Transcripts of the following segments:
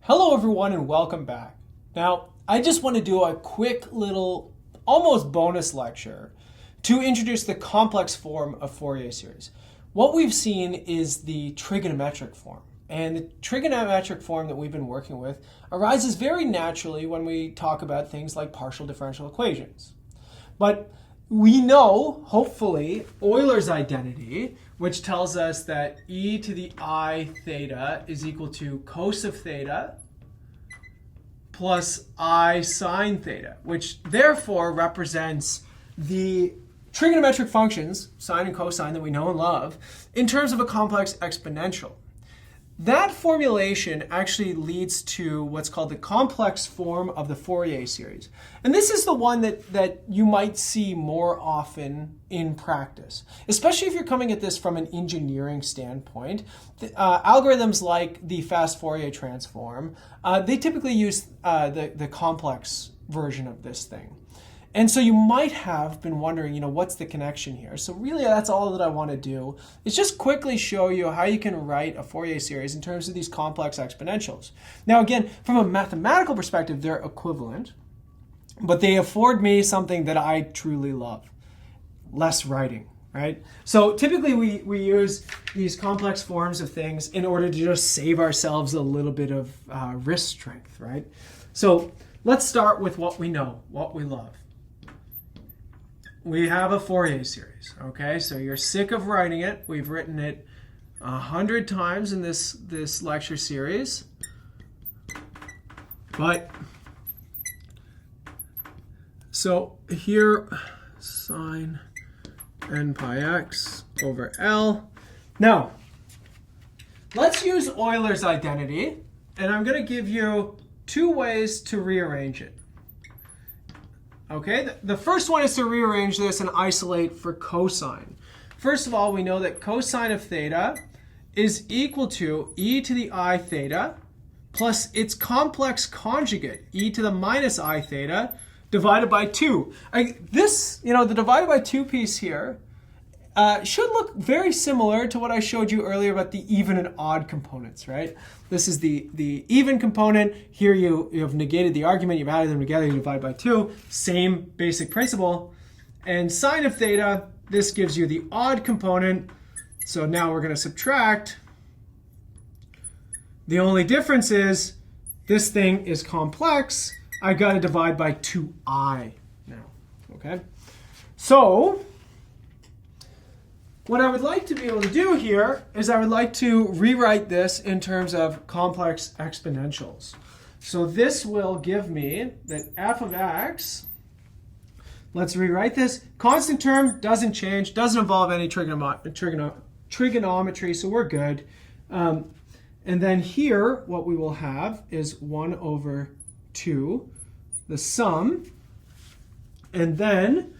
Hello everyone and welcome back. Now, I just want to do a quick little almost bonus lecture to introduce the complex form of Fourier series. What we've seen is the trigonometric form. And the trigonometric form that we've been working with arises very naturally when we talk about things like partial differential equations. But we know, hopefully, Euler's identity, which tells us that e to the I theta is equal to cos of theta plus I sine theta, which therefore represents the trigonometric functions, sine and cosine, that we know and love, in terms of a complex exponential. That formulation actually leads to what's called the complex form of the Fourier series. And this is the one that you might see more often in practice, especially if you're coming at this from an engineering standpoint. Algorithms like the fast Fourier transform, they typically use the complex version of this thing. And so you might have been wondering, what's the connection here? So really, that's all that I want to do is just quickly show you how you can write a Fourier series in terms of these complex exponentials. Now, again, from a mathematical perspective, they're equivalent, but they afford me something that I truly love: less writing, right? So typically, we use these complex forms of things in order to just save ourselves a little bit of wrist strength, right? So let's start with what we know, what we love. We have a Fourier series, okay? So you're sick of writing it. We've written it 100 times in this lecture series. But, so here, sine n pi x over L. Now, let's use Euler's identity, and I'm going to give you two ways to rearrange it. Okay, the first one is to rearrange this and isolate for cosine. First of all, we know that cosine of theta is equal to e to the I theta plus its complex conjugate, e to the minus I theta, divided by 2. The divided by 2 piece here should look very similar to what I showed you earlier about the even and odd components, right? This is the even component. Here you have negated the argument, you've added them together, you divide by 2. Same basic principle. And sine of theta, this gives you the odd component. So now we're going to subtract. The only difference is this thing is complex. I got to divide by 2i now, okay? So what I would like to be able to do here is I would like to rewrite this in terms of complex exponentials. So this will give me that f of x, let's rewrite this. Constant term doesn't change, doesn't involve any trigonometry, so we're good. And then here, what we will have is 1 over 2, the sum. And then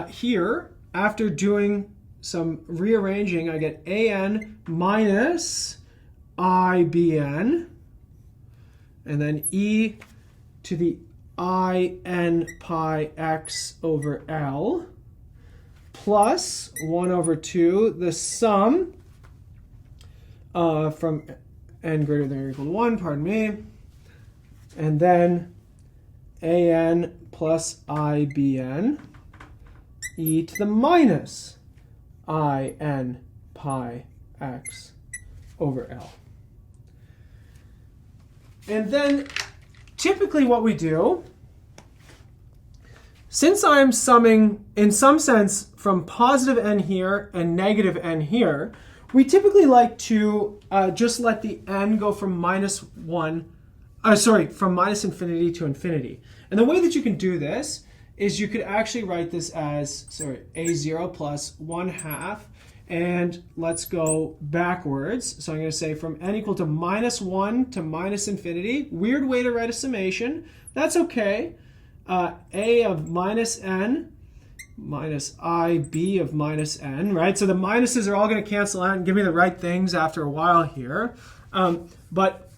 here, after doing some rearranging, I get an minus ibn, and then e to the in pi x over L, plus 1 over 2, the sum from n greater than or equal to 1, pardon me, and then an plus ibn, e to the minus in pi x over L. And then typically what we do, since I'm summing in some sense from positive n here and negative n here, we typically like to just let the n go from from minus infinity to infinity. And the way that you can do this is you could actually write this as, a0 plus 1/2, and let's go backwards. So I'm going to say from n equal to -1 to minus infinity. Weird way to write a summation. That's okay. A of minus n minus ib of minus n, right? So the minuses are all going to cancel out and give me the right things after a while here. But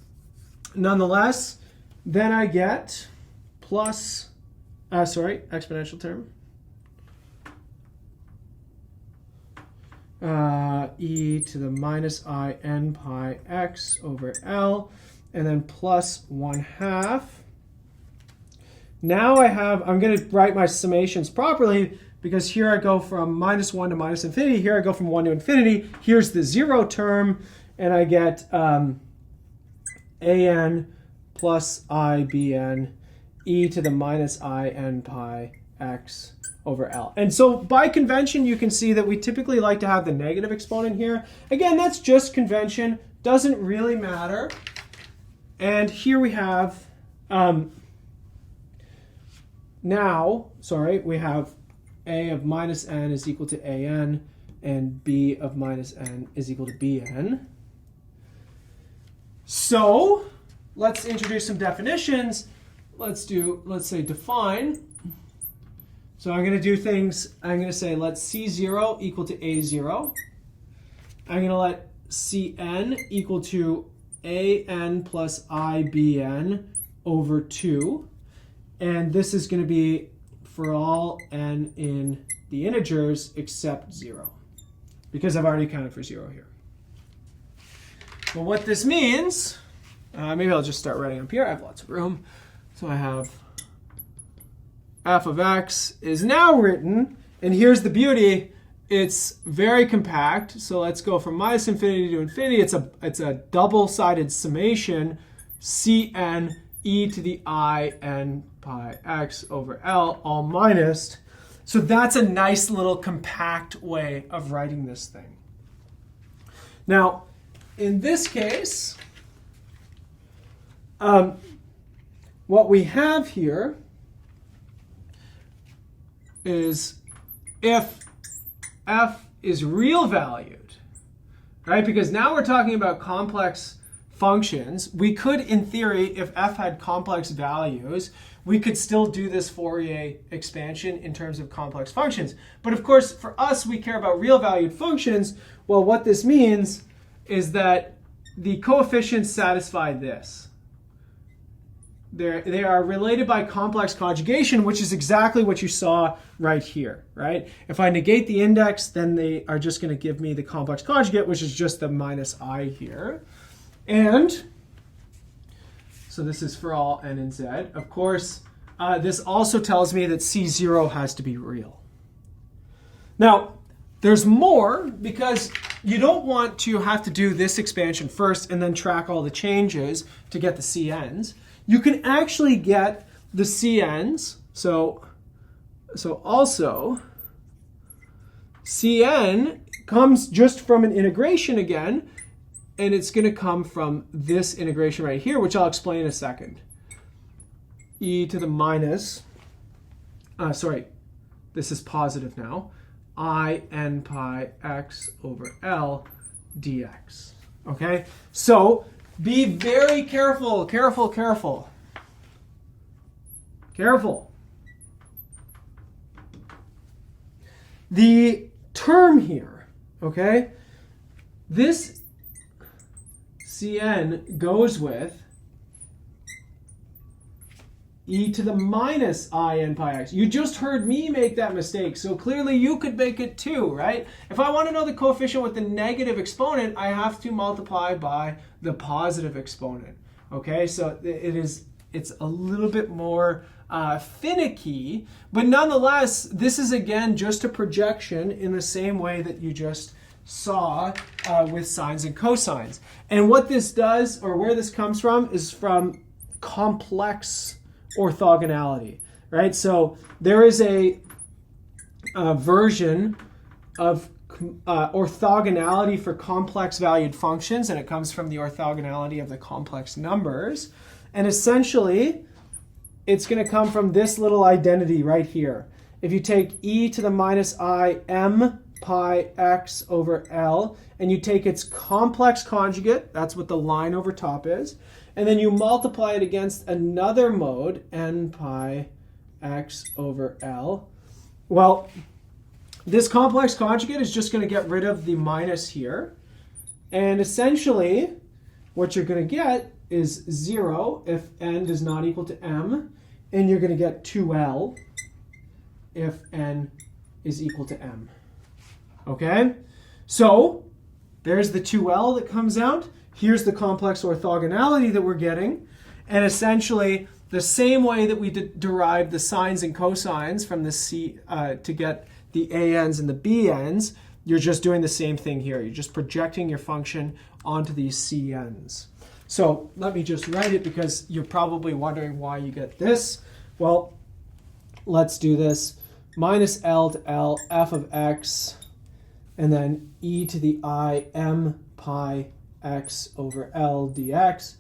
nonetheless, then I get plus exponential term. E to the minus in pi x over L. and then plus 1/2. Now I'm going to write my summations properly, because here I go from -1 to -infinity. Here I go from 1 to infinity. Here's the 0 term, and I get an plus ibn e to the minus in pi x over L. And so by convention, you can see that we typically like to have the negative exponent here. Again, that's just convention. Doesn't really matter. And here we have, we have a of minus n is equal to an, and b of minus n is equal to bn. So let's introduce some definitions. Let's say define. So I'm going to do things, I'm going to say let C0 equal to A0. I'm going to let Cn equal to an plus ibn over 2. And this is going to be for all n in the integers except 0, because I've already accounted for 0 here. Well, what this means, maybe I'll just start writing up here. I have lots of room. So I have f of x is now written, and here's the beauty. It's very compact. So let's go from minus infinity to infinity. It's a double-sided summation, Cn e to the I n pi x over L, all minus. So that's a nice little compact way of writing this thing. Now, in this case, what we have here is if f is real valued, right? Because now we're talking about complex functions. We could, in theory, if f had complex values, we could still do this Fourier expansion in terms of complex functions. But of course, for us, we care about real valued functions. Well, what this means is that the coefficients satisfy this. They are related by complex conjugation, which is exactly what you saw right here, right? If I negate the index, then they are just going to give me the complex conjugate, which is just the minus I here. And so this is for all n and z. Of course, this also tells me that C0 has to be real. Now, there's more, because you don't want to have to do this expansion first and then track all the changes to get the CNs. You can actually get the CNs. So also, Cn comes just from an integration again, and it's going to come from this integration right here, which I'll explain in a second. E to the minus, this is positive now, I n pi x over L dx. Okay, so be very careful. The term here, okay, this Cn goes with e to the minus I n pi x. You just heard me make that mistake, so clearly you could make it too, right? If I want to know the coefficient with the negative exponent, I have to multiply by the positive exponent. Okay, so it's a little bit more finicky, but nonetheless, this is again just a projection in the same way that you just saw with sines and cosines. And what this does, or where this comes from, is from complex orthogonality, right? So there is a version of orthogonality for complex valued functions, and it comes from the orthogonality of the complex numbers. And essentially, it's going to come from this little identity right here. If you take e to the minus I m pi x over L, and you take its complex conjugate, that's what the line over top is, and then you multiply it against another mode, n pi x over L. Well, this complex conjugate is just going to get rid of the minus here. And essentially, what you're going to get is 0 if n is not equal to m, and you're going to get 2L if n is equal to m. Okay? So there's the 2L that comes out. here's the complex orthogonality that we're getting. And essentially, the same way that we derived the sines and cosines from the C to get the ANs and the BNs, you're just doing the same thing here. You're just projecting your function onto these CNs. So let me just write it because you're probably wondering why you get this. Well, let's do this. Minus L to L, f of x, and then e to the I m pi x over L dx.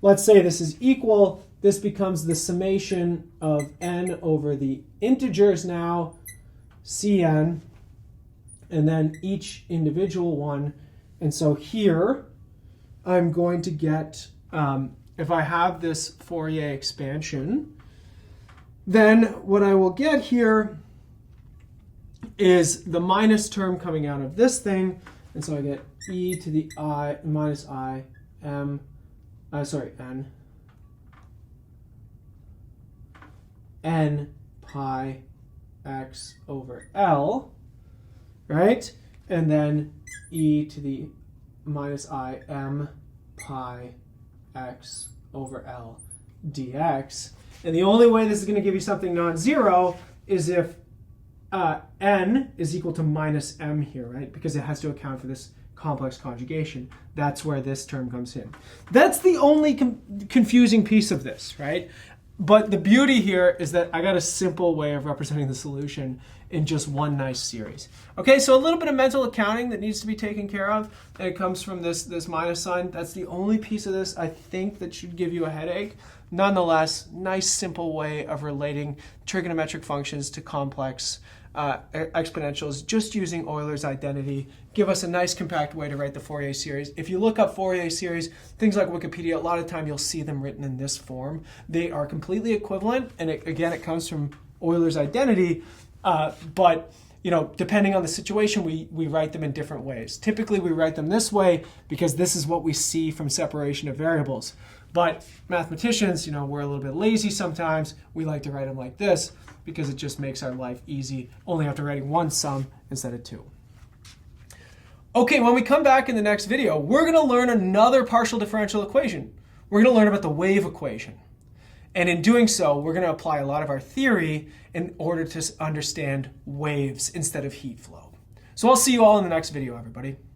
Let's say this is equal. This becomes the summation of n over the integers now, Cn, and then each individual one. And so here, I'm going to get, if I have this Fourier expansion, then what I will get here is the minus term coming out of this thing. And so I get e to the I minus I m, n pi x over L, right? And then e to the minus I m pi x over L dx. And the only way this is going to give you something non-zero is if n is equal to minus m here, right? Because it has to account for this complex conjugation. That's where this term comes in. That's the only confusing piece of this, right? But the beauty here is that I got a simple way of representing the solution in just one nice series. Okay, so a little bit of mental accounting that needs to be taken care of, and it comes from this minus sign. That's the only piece of this I think that should give you a headache. Nonetheless, nice simple way of relating trigonometric functions to complex exponentials just using Euler's identity. Give us a nice compact way to write the Fourier series. If you look up Fourier series, things like Wikipedia, a lot of time you'll see them written in this form. They are completely equivalent, and again, it comes from Euler's identity, but you know, depending on the situation, we write them in different ways. Typically, we write them this way because this is what we see from separation of variables. But mathematicians, you know, we're a little bit lazy sometimes. We like to write them like this because it just makes our life easy, only after writing one sum instead of two. Okay, when we come back in the next video, we're going to learn another partial differential equation. We're going to learn about the wave equation. And in doing so, we're going to apply a lot of our theory in order to understand waves instead of heat flow. So I'll see you all in the next video, everybody.